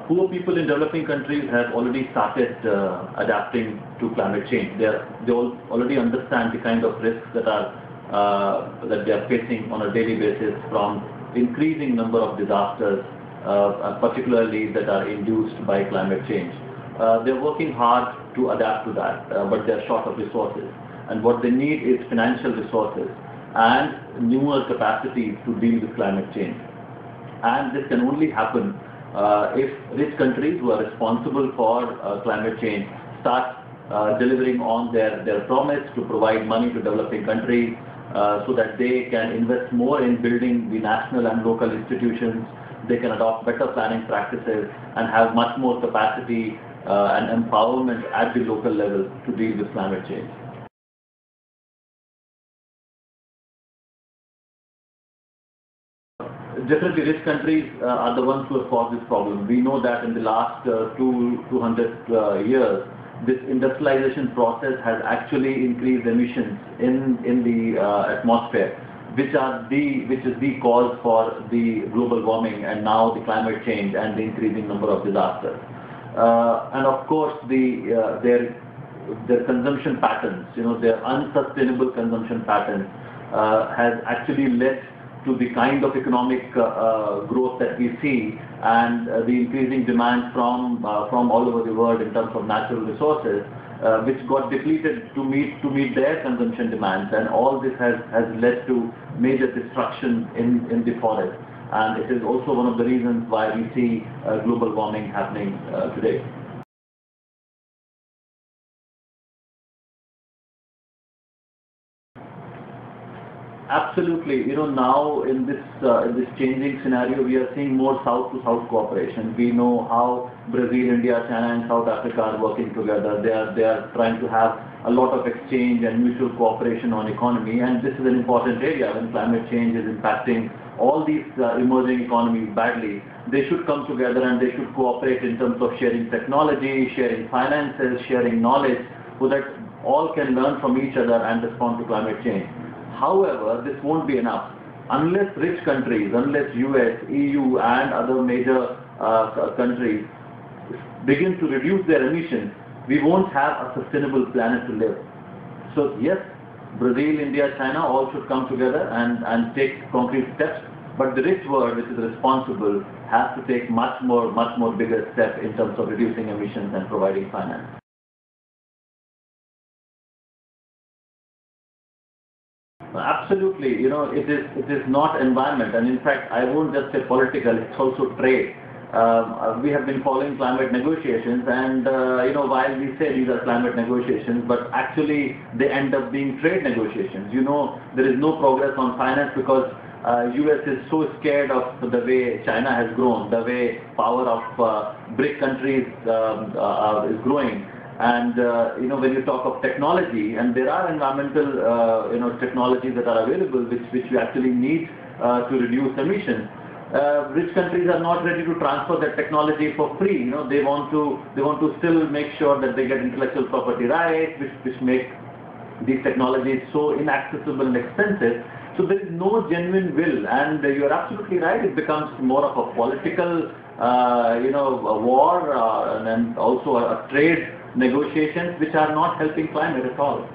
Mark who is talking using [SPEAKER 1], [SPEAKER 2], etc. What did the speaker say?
[SPEAKER 1] Poor people in developing countries have already started adapting to climate change. They already understand the kind of risks that they are facing on a daily basis from increasing number of disasters, particularly that are induced by climate change. They're working hard to adapt to that, but they're short of resources. And what they need is financial resources and newer capacities to deal with climate change. And this can only happen if rich countries who are responsible for climate change start delivering on their promise to provide money to developing countries so that they can invest more in building the national and local institutions. They can adopt better planning practices and have much more capacity and empowerment at the local level to deal with climate change. Definitely, rich countries are the ones who have caused this problem. We know that in the last 200 years, this industrialization process has actually increased emissions in the atmosphere, which is the cause for the global warming and now the climate change and the increasing number of disasters. And of course, their consumption patterns, their unsustainable consumption patterns, has actually led to the kind of economic growth that we see and the increasing demand from all over the world in terms of natural resources, which got depleted to meet their consumption demands, and all this has led to major destruction in the forest, and it is also one of the reasons why we see global warming happening today. Absolutely. Now in this changing scenario, we are seeing more South-to-South cooperation. We know how Brazil, India, China, and South Africa are working together. They are trying to have a lot of exchange and mutual cooperation on economy, and this is an important area when climate change is impacting all these emerging economies badly. They should come together and they should cooperate in terms of sharing technology, sharing finances, sharing knowledge, so that all can learn from each other and respond to climate change. However, this won't be enough. Unless rich countries, unless US, EU and other major countries begin to reduce their emissions, we won't have a sustainable planet to live. So yes, Brazil, India, China all should come together and take concrete steps, but the rich world, which is responsible, has to take much more bigger steps in terms of reducing emissions and providing finance. Absolutely, it is not environment, and in fact, I won't just say political, it's also trade. We have been following climate negotiations, and while we say these are climate negotiations, but actually they end up being trade negotiations. There is no progress on finance because US is so scared of the way China has grown, the way power of BRIC countries is growing. And when you talk of technology, and there are environmental technologies that are available which we actually need to reduce emissions. Rich countries are not ready to transfer that technology for free. They want to still make sure that they get intellectual property rights, which make these technologies so inaccessible and expensive. So there is no genuine will, and you are absolutely right. It becomes more of a political, a war, and also a trade negotiations which are not helping climate at all.